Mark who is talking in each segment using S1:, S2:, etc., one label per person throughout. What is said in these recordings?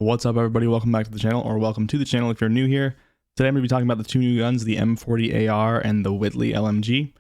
S1: What's up, everybody? Welcome back to the channel, or welcome to the channel if you're new here. Today I'm going to be talking about the two new guns, the M40 AR and the Whitley LMG.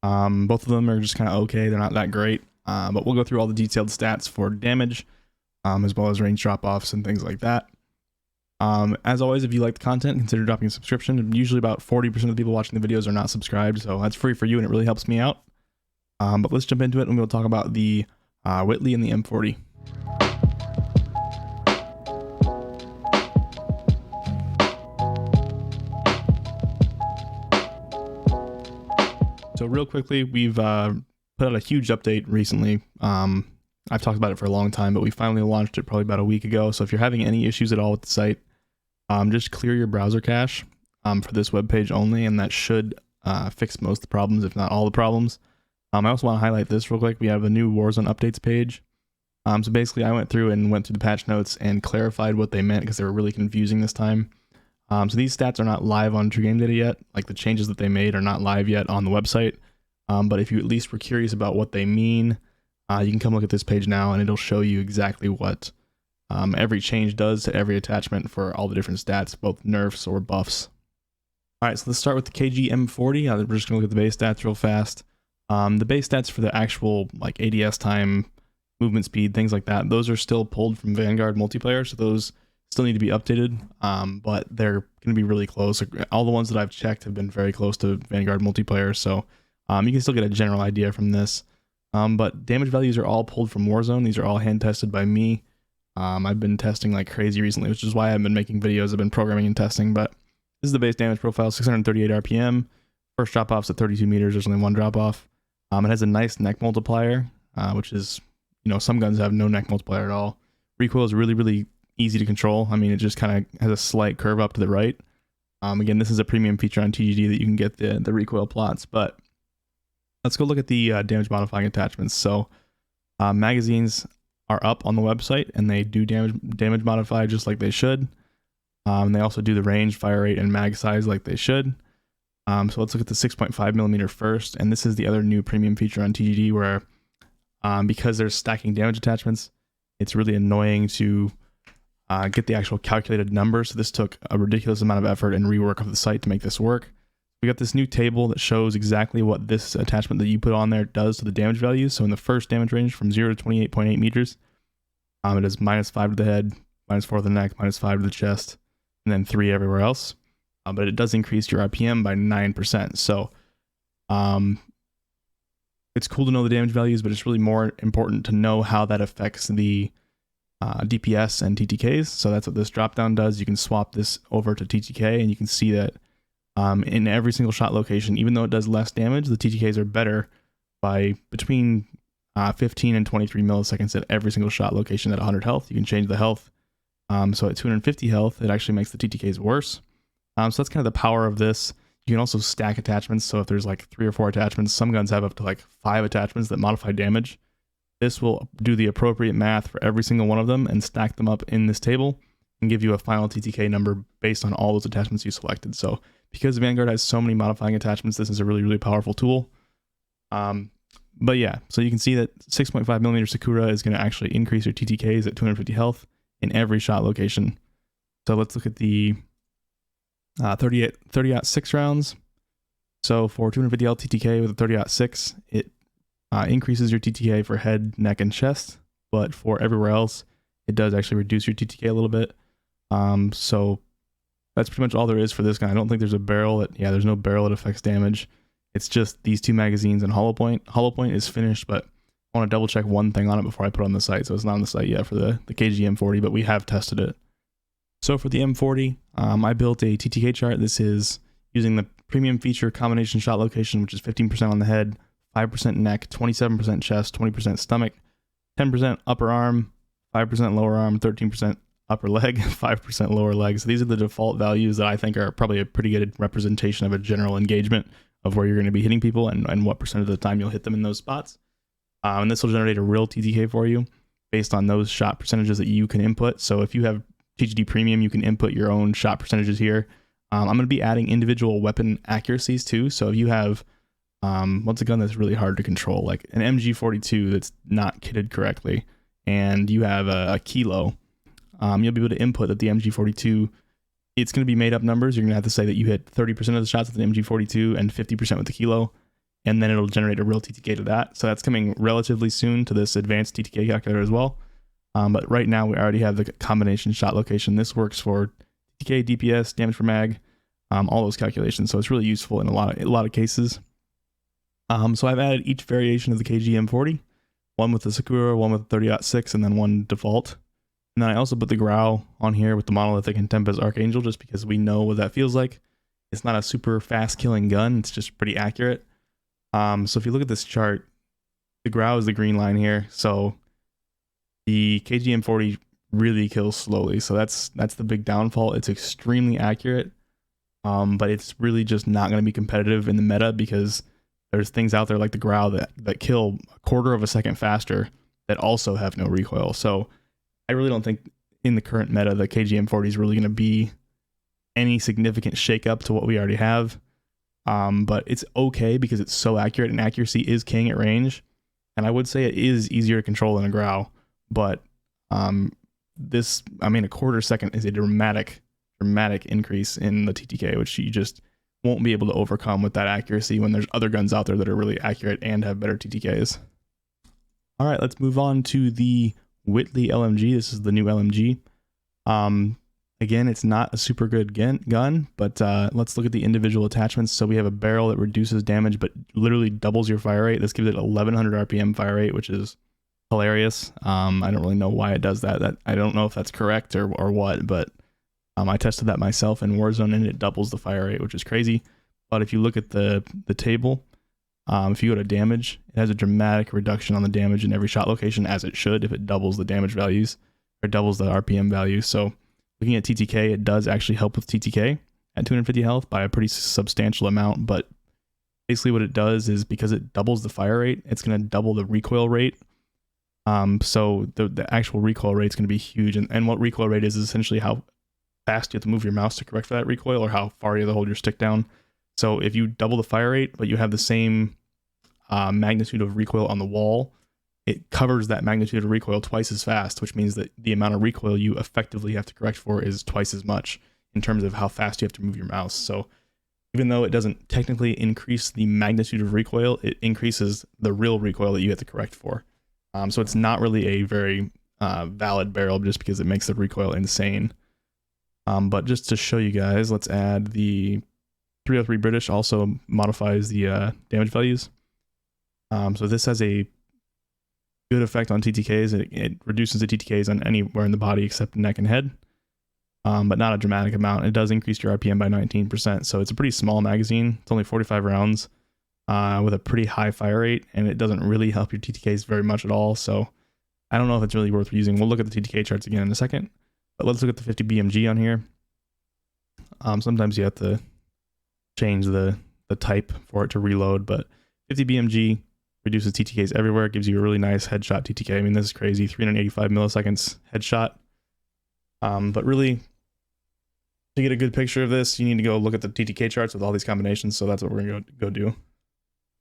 S1: Both of them are just kind of okay. They're not that great, but we'll go through all the detailed stats for damage, as well as range drop-offs and things like that. As always, if you like the content, consider dropping a subscription. Usually about 40% of the people watching the videos are not subscribed, so that's free for you and it really helps me out. But let's jump into it and we'll talk about the Whitley and the M40. So real quickly, we've put out a huge update recently. I've talked about it for a long time, but we finally launched it probably about a week ago. So if you're having any issues at all with the site, just clear your browser cache for this web page only, and that should fix most of the problems, if not all the problems. I also want to highlight this real quick. We have a new Warzone updates page. So basically, I went through the patch notes and clarified what they meant because they were really confusing this time. So these stats are not live on TrueTechData yet. Like the changes that they made are not live yet on the website. But if you at least were curious about what they mean, you can come look at this page now and it'll show you exactly what every change does to every attachment for all the different stats, both nerfs or buffs. All right, so let's start with the KG M40. We're just gonna look at the base stats real fast. The base stats for the actual like ADS time, movement speed, things like that, those are still pulled from Vanguard multiplayer, so those still need to be updated, but they're going to be really close. All the ones that I've checked have been very close to Vanguard multiplayer, so you can still get a general idea from this. But damage values are all pulled from Warzone. These are all hand tested by me. I've been testing like crazy recently, which is why I've been making videos. I've been programming and testing, but this is the base damage profile, 638 RPM. First drop off's at 32 meters. There's only one drop off. It has a nice neck multiplier, which is, some guns have no neck multiplier at all. Recoil is really easy to control. I mean, it just kind of has a slight curve up to the right. Again, this is a premium feature on TGD that you can get the recoil plots, but let's go look at the damage modifying attachments. So magazines are up on the website and they do damage modify just like they should. They also do the range, fire rate, and mag size like they should. So let's look at the 6.5 millimeter first. And this is the other new premium feature on TGD where because there's stacking damage attachments, it's really annoying to get the actual calculated number. So this took a ridiculous amount of effort and rework of the site to make this work. We got this new table that shows exactly what this attachment that you put on there does to the damage values. So in the first damage range from 0 to 28.8 meters, it is -5 to the head, -4 to the neck, -5 to the chest, and then 3 everywhere else. But it does increase your RPM by 9%. So it's cool to know the damage values, but it's really more important to know how that affects the DPS and TTKs. So that's what this dropdown does. You can swap this over to TTK and you can see that in every single shot location, even though it does less damage, the TTKs are better by between 15 and 23 milliseconds at every single shot location at 100 health. You can change the health. So at 250 health, it actually makes the TTKs worse. So that's kind of the power of this. You can also stack attachments. So if there's like 3 or 4 attachments, some guns have up to like 5 attachments that modify damage. This will do the appropriate math for every single one of them and stack them up in this table and give you a final TTK number based on all those attachments you selected. So because Vanguard has so many modifying attachments, this is a really powerful tool. But yeah, so you can see that 6.5 millimeter Sakura is going to actually increase your TTKs at 250 health in every shot location. So let's look at the 30-06 rounds. So for 250 health TTK with a 30-06, it increases your TTK for head, neck, and chest, but for everywhere else, it does actually reduce your TTK a little bit. So that's pretty much all there is for this guy. I don't think there's a barrel there's no barrel that affects damage. It's just these 2 magazines and hollow point. Hollow point is finished, but I want to double check one thing on it before I put it on the site. So it's not on the site yet for the KG M40, but we have tested it. So for the M40, I built a TTK chart. This is using the premium feature combination shot location, which is 15% on the head, 5% neck, 27% chest, 20% stomach, 10% upper arm, 5% lower arm, 13% upper leg, 5% lower leg. So these are the default values that I think are probably a pretty good representation of a general engagement of where you're going to be hitting people and what percent of the time you'll hit them in those spots. And this will generate a real TTK for you based on those shot percentages that you can input. So if you have TGD Premium, you can input your own shot percentages here. I'm going to be adding individual weapon accuracies too. So if you have what's a gun that's really hard to control, like an MG42 that's not kitted correctly, and you have a kilo, you'll be able to input that the MG42, it's going to be made up numbers. You're going to have to say that you hit 30% of the shots with an MG42 and 50% with the kilo, and then it'll generate a real TTK to that. So that's coming relatively soon to this advanced TTK calculator as well. But right now we already have the combination shot location. This works for TTK, DPS, damage per mag, all those calculations. So it's really useful in a lot of cases. So I've added each variation of the KG M40, one with the Sakura, one with 30.6, and then one default. And then I also put the Growl on here with the Monolithic and Tempest Archangel, just because we know what that feels like. It's not a super fast killing gun, it's just pretty accurate. So if you look at this chart, the Growl is the green line here. So the KG M40 really kills slowly. So that's the big downfall. It's extremely accurate, but it's really just not going to be competitive in the meta because there's things out there like the Growl that kill a quarter of a second faster that also have no recoil. So I really don't think in the current meta the KG M40 is really going to be any significant shakeup to what we already have. But it's okay because it's so accurate, and accuracy is king at range. And I would say it is easier to control than a Growl, but a quarter second is a dramatic increase in the TTK, which you just won't be able to overcome with that accuracy when there's other guns out there that are really accurate and have better TTKs. All right, let's move on to the Whitley LMG. This is the new LMG. Again, it's not a super good gun, but let's look at the individual attachments. So we have a barrel that reduces damage, but literally doubles your fire rate. This gives it 1100 RPM fire rate, which is hilarious. I don't really know why it does that. I don't know if that's correct or what, but I tested that myself in Warzone and it doubles the fire rate, which is crazy. But if you look at the table, if you go to damage, it has a dramatic reduction on the damage in every shot location, as it should if it doubles the damage values or doubles the RPM value. So looking at TTK, it does actually help with TTK at 250 health by a pretty substantial amount. But basically what it does is, because it doubles the fire rate, it's going to double the recoil rate. So the actual recoil rate is going to be huge. And what recoil rate is essentially how fast you have to move your mouse to correct for that recoil, or how far you have to hold your stick down. So if you double the fire rate, but you have the same magnitude of recoil on the wall, it covers that magnitude of recoil twice as fast, which means that the amount of recoil you effectively have to correct for is twice as much in terms of how fast you have to move your mouse. So even though it doesn't technically increase the magnitude of recoil, it increases the real recoil that you have to correct for. So it's not really a very valid barrel just because it makes the recoil insane. But just to show you guys, let's add the 303 British also modifies the damage values. So this has a good effect on TTKs. It reduces the TTKs on anywhere in the body except neck and head, but not a dramatic amount. It does increase your RPM by 19%. So it's a pretty small magazine. It's only 45 rounds with a pretty high fire rate, and it doesn't really help your TTKs very much at all. So I don't know if it's really worth using. We'll look at the TTK charts again in a second, but let's look at the 50 BMG on here. Sometimes you have to change the type for it to reload, but 50 BMG reduces TTKs everywhere. It gives you a really nice headshot TTK. I mean, this is crazy, 385 milliseconds headshot. But really, to get a good picture of this, you need to go look at the TTK charts with all these combinations. So that's what we're gonna go do.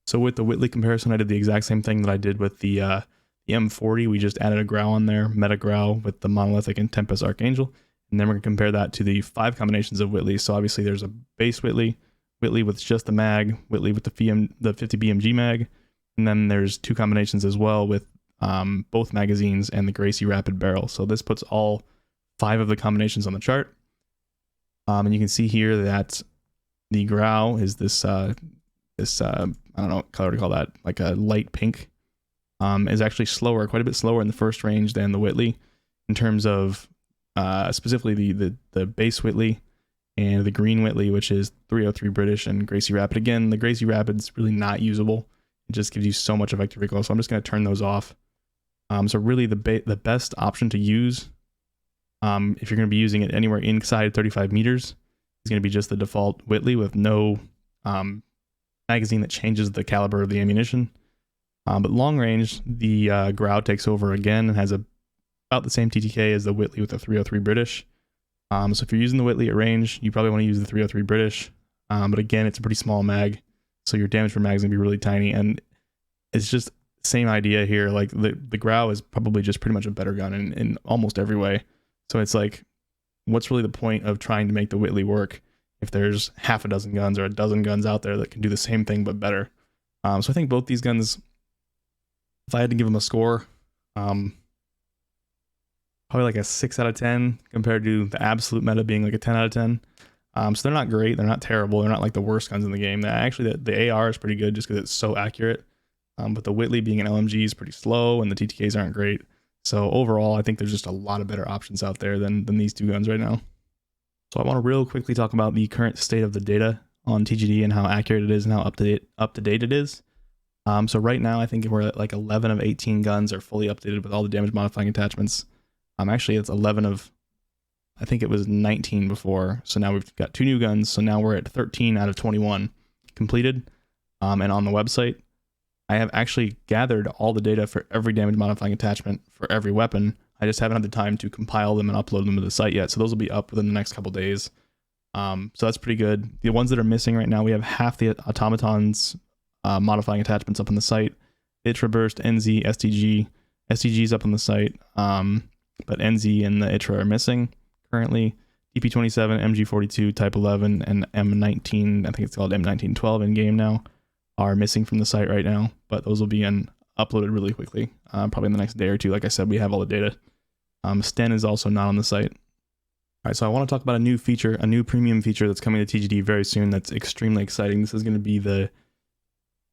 S1: So with the Whitley comparison, I did the exact same thing that I did with the M40. We just added a Growl on there, Meta Growl with the Monolithic and Tempest Archangel. And then we're gonna compare that to the 5 combinations of Whitley. So obviously there's a base Whitley, Whitley with just the mag, Whitley with the 50 BMG mag, and then there's 2 combinations as well with both magazines and the Gracie Rapid barrel. So this puts all 5 of the combinations on the chart. And you can see here that the Growl is this I don't know what color to call that, like a light pink, is actually slower, quite a bit slower in the first range than the Whitley in terms of specifically the base Whitley and the green Whitley, which is 303 British and Gracie Rapid. Again, the Gracie Rapid's really not usable. It just gives you so much effective recoil, so I'm just going to turn those off. So really the best option to use, if you're going to be using it anywhere inside 35 meters, is going to be just the default Whitley with no magazine that changes the caliber of the ammunition. But long range, the Growl takes over again and has about the same TTK as the Whitley with the 303 British. So if you're using the Whitley at range, you probably want to use the 303 British. But again, it's a pretty small mag, so your damage per mag is going to be really tiny. And it's just the same idea here. Like the Growl is probably just pretty much a better gun in almost every way. So it's like, what's really the point of trying to make the Whitley work if there's half a dozen guns or a dozen guns out there that can do the same thing but better? So I think both these guns, if I had to give them a score, probably like a 6 out of 10 compared to the absolute meta being like a 10 out of 10. So they're not great, they're not terrible, they're not like the worst guns in the game. Actually, the AR is pretty good just because it's so accurate. But the Whitley being an LMG is pretty slow, and the TTKs aren't great. So overall, I think there's just a lot of better options out there than these two guns right now. So I want to real quickly talk about the current state of the data on TGD and how accurate it is and how up to date it is. So right now, I think we're at like 11 of 18 guns are fully updated with all the damage modifying attachments. Actually, it's 11 of, I think it was 19 before. So now we've got 2 new guns. So now we're at 13 out of 21 completed. And on the website, I have actually gathered all the data for every damage modifying attachment for every weapon. I just haven't had the time to compile them and upload them to the site yet. So those will be up within the next couple days. So that's pretty good. The ones that are missing right now, we have half the automatons modifying attachments up on the site. ITRA Burst, NZ, STG. STG's up on the site, but NZ and the ITRA are missing currently. DP27, MG42, Type 11, and M19, I think it's called M1912 in game now, are missing from the site right now, but those will be uploaded really quickly, probably in the next day or two. Like I said, we have all the data. Sten is also not on the site. All right, so I want to talk about a new feature, a new premium feature that's coming to TGD very soon that's extremely exciting. This is going to be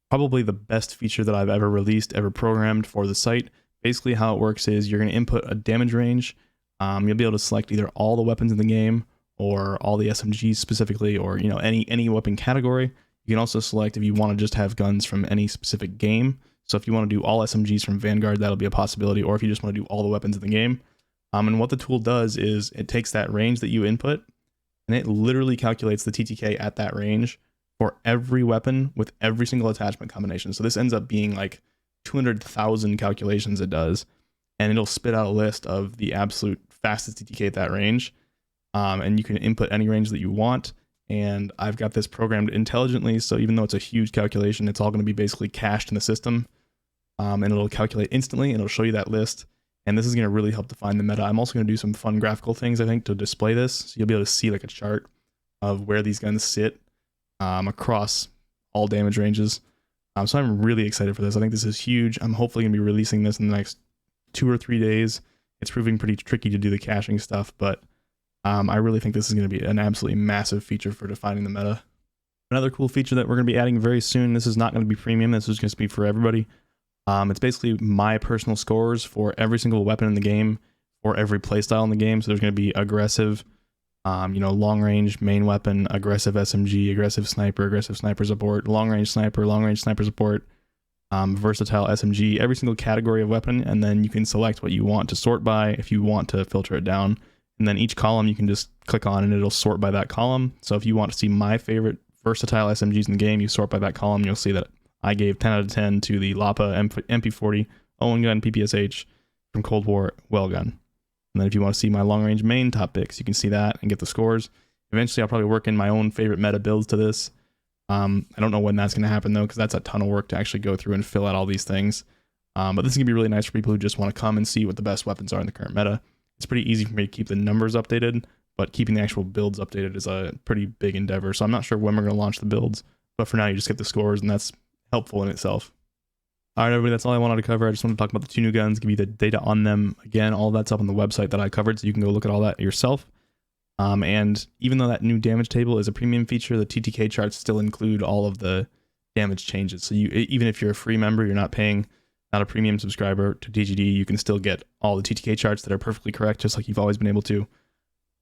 S1: probably the best feature that I've ever released, ever programmed for the site. Basically how it works is you're going to input a damage range. You'll be able to select either all the weapons in the game or all the SMGs specifically, or any weapon category. You can also select if you want to just have guns from any specific game. So if you want to do all SMGs from Vanguard, that'll be a possibility, or if you just want to do all the weapons in the game. And what the tool does is it takes that range that you input and it literally calculates the TTK at that range for every weapon with every single attachment combination. So this ends up being like 200,000 calculations it does, and it'll spit out a list of the absolute fastest TTK at that range. And you can input any range that you want. And I've got this programmed intelligently, so even though it's a huge calculation, it's all going to be basically cached in the system, and it'll calculate instantly, and it'll show you that list. And this is going to really help define the meta. I'm also going to do some fun graphical things, I think, to display this. So you'll be able to see like a chart of where these guns sit across all damage ranges. So I'm really excited for this. I think this is huge. I'm hopefully going to be releasing this in the next 2 or 3 days. It's proving pretty tricky to do the caching stuff, but I really think this is going to be an absolutely massive feature for defining the meta. Another cool feature that we're going to be adding very soon, this is not going to be premium, this is going to be for everybody. It's basically my personal scores for every single weapon in the game, for every playstyle in the game. So there's going to be aggressive, long range main weapon, aggressive SMG, aggressive sniper support, long range sniper support, versatile SMG, every single category of weapon. And then you can select what you want to sort by if you want to filter it down. And then each column you can just click on and it'll sort by that column. So if you want to see my favorite versatile SMGs in the game, you sort by that column. You'll see that I gave 10 out of 10 to the Lapa MP40 Owen gun PPSH from Cold War well gun. And then if you want to see my long range main top picks, you can see that and get the scores. Eventually I'll probably work in my own favorite meta builds to this. I don't know when that's going to happen though, because that's a ton of work to actually go through and fill out all these things. But this is going to be really nice for people who just want to come and see what the best weapons are in the current meta. It's pretty easy for me to keep the numbers updated, but keeping the actual builds updated is a pretty big endeavor. So I'm not sure when we're going to launch the builds, but for now you just get the scores, and that's helpful in itself. All right, everybody, that's all I wanted to cover. I just want to talk about the 2 new guns, give you the data on them. Again, all that's up on the website that I covered, so you can go look at all that yourself. And even though that new damage table is a premium feature, the TTK charts still include all of the damage changes. So even if you're a free member, you're not paying, not a premium subscriber to TGD, you can still get all the TTK charts that are perfectly correct, just like you've always been able to.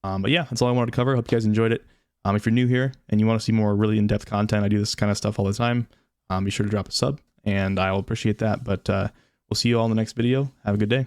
S1: But yeah, that's all I wanted to cover. Hope you guys enjoyed it. If you're new here and you want to see more really in-depth content, I do this kind of stuff all the time. Be sure to drop a sub, and I'll appreciate that. But we'll see you all in the next video. Have a good day.